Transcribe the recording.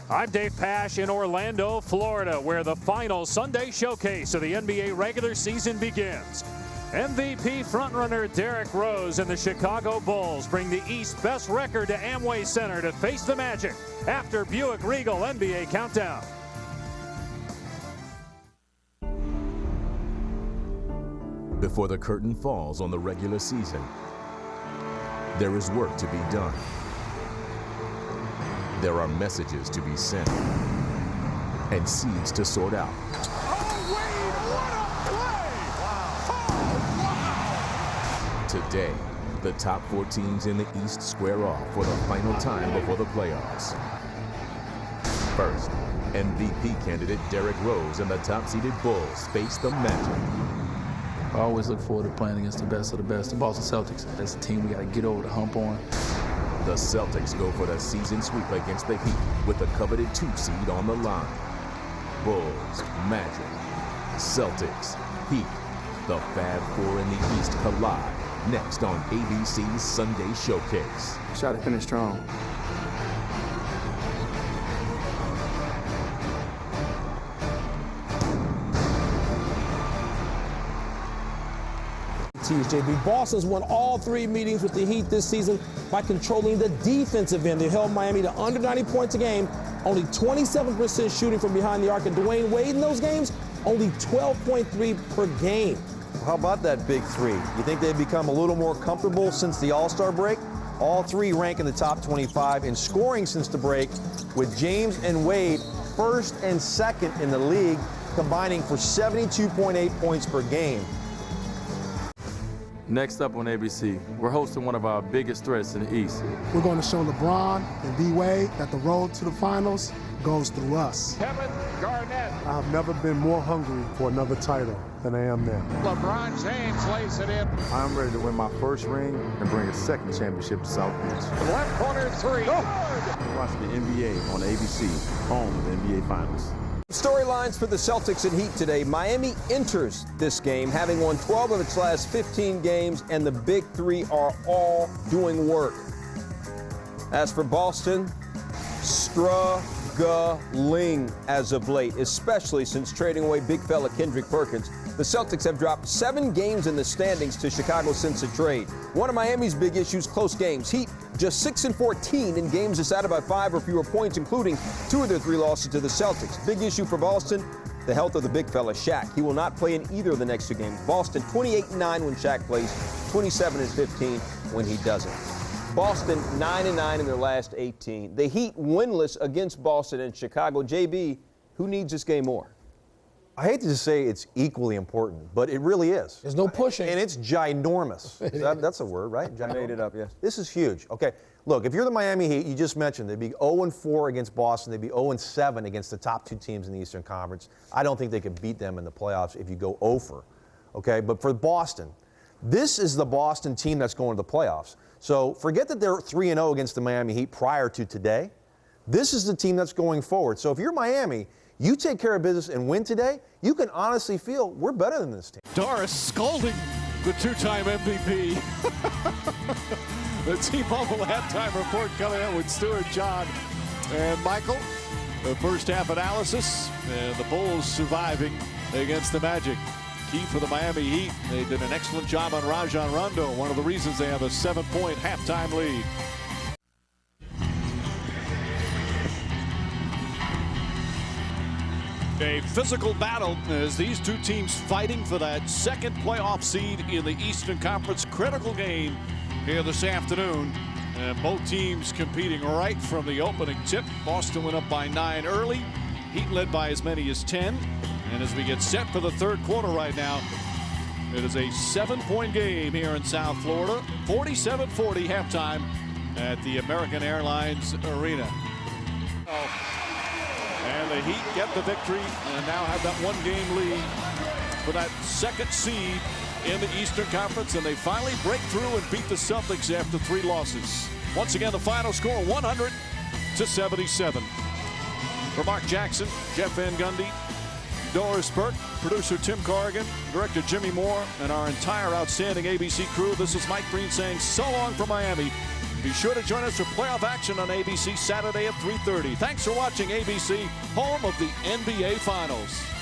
I'm Dave Pash in Orlando, Florida, where the final Sunday showcase of the NBA regular season begins. MVP frontrunner Derrick Rose and the Chicago Bulls bring the East's best record to Amway Center to face the Magic after Buick Regal NBA Countdown. Before the curtain falls on the regular season, there is work to be done. There are messages to be sent and seeds to sort out. Oh, Wade, what a play! Wow! Oh, wow! Today, the top 4 teams in the East square off for the final time before the playoffs. First, MVP candidate Derrick Rose and the top-seeded Bulls face the Magic. I always look forward to playing against the best of the best, the Boston Celtics. That's a team we got to get over the hump on. The Celtics go for the season sweep against the Heat with the coveted 2 seed on the line. Bulls, Magic, Celtics, Heat. The Fab Four in the East collide next on ABC's Sunday Showcase. Try to finish strong. JB. Boston's won all 3 meetings with the Heat this season by controlling the defensive end. They held Miami to under 90 points a game, only 27% shooting from behind the arc. And Dwayne Wade in those games, only 12.3 per game. How about that big 3? You think they've become a little more comfortable since the All-Star break? All 3 rank in the top 25 in scoring since the break, with James and Wade first and second in the league, combining for 72.8 points per game. Next up on ABC, we're hosting one of our biggest threats in the East. We're going to show LeBron and D-Wade that the road to the finals goes through us. Kevin Garnett. I've never been more hungry for another title than I am now. LeBron James lays it in. I'm ready to win my first ring and bring a second championship to South Beach. Left corner 3. Good. Watch the NBA on ABC, home of the NBA Finals. Storylines for the Celtics and Heat today. Miami enters this game having won 12 of its last 15 games, and the big 3 are all doing work. As for Boston, struggling as of late, especially since trading away big fella Kendrick Perkins. The Celtics have dropped 7 games in the standings to Chicago since the trade. One of Miami's big issues, close games. Heat just 6-14 in games decided by 5 or fewer points, including 2 of their 3 losses to the Celtics. Big issue for Boston, the health of the big fella, Shaq. He will not play in either of the next 2 games. Boston 28-9 when Shaq plays, 27-15 when he doesn't. Boston 9-9 in their last 18. The Heat winless against Boston and Chicago. JB, who needs this game more? I hate to just say it's equally important, but it really is. There's no pushing. And it's ginormous. That's a word, right? Made it up, yes. This is huge. Okay, look, if you're the Miami Heat, you just mentioned they'd be 0-4 against Boston. They'd be 0-7 against the top 2 teams in the Eastern Conference. I don't think they could beat them in the playoffs if you go 0-4. Okay, but for Boston, this is the Boston team that's going to the playoffs. So forget that they're 3-0 against the Miami Heat prior to today. This is the team that's going forward. So if you're Miami, you take care of business and win today, you can honestly feel we're better than this team. Doris scolding the 2-time MVP. The T-Mobile halftime report coming out with Stuart, John, and Michael. The first half analysis, and the Bulls surviving against the Magic. Key for the Miami Heat. They did an excellent job on Rajon Rondo, one of the reasons they have a 7-point halftime lead. A physical battle as these 2 teams fighting for that second playoff seed in the Eastern Conference. Critical game here this afternoon. And both teams competing right from the opening tip. Boston went up by 9 early. Heat led by as many as 10. And as we get set for the 3rd quarter right now, it is a 7-point game here in South Florida. 47-40 halftime at the American Airlines Arena. And the Heat get the victory and now have that 1-game lead for that 2nd seed in the Eastern Conference. And they finally break through and beat the Celtics after 3 losses. Once again, the final score 100-77. For Mark Jackson, Jeff Van Gundy, Doris Burke, producer Tim Corrigan, director Jimmy Moore, and our entire outstanding ABC crew, this is Mike Breen saying so long from Miami. Be sure to join us for playoff action on ABC Saturday at 3:30. Thanks for watching ABC, home of the NBA Finals.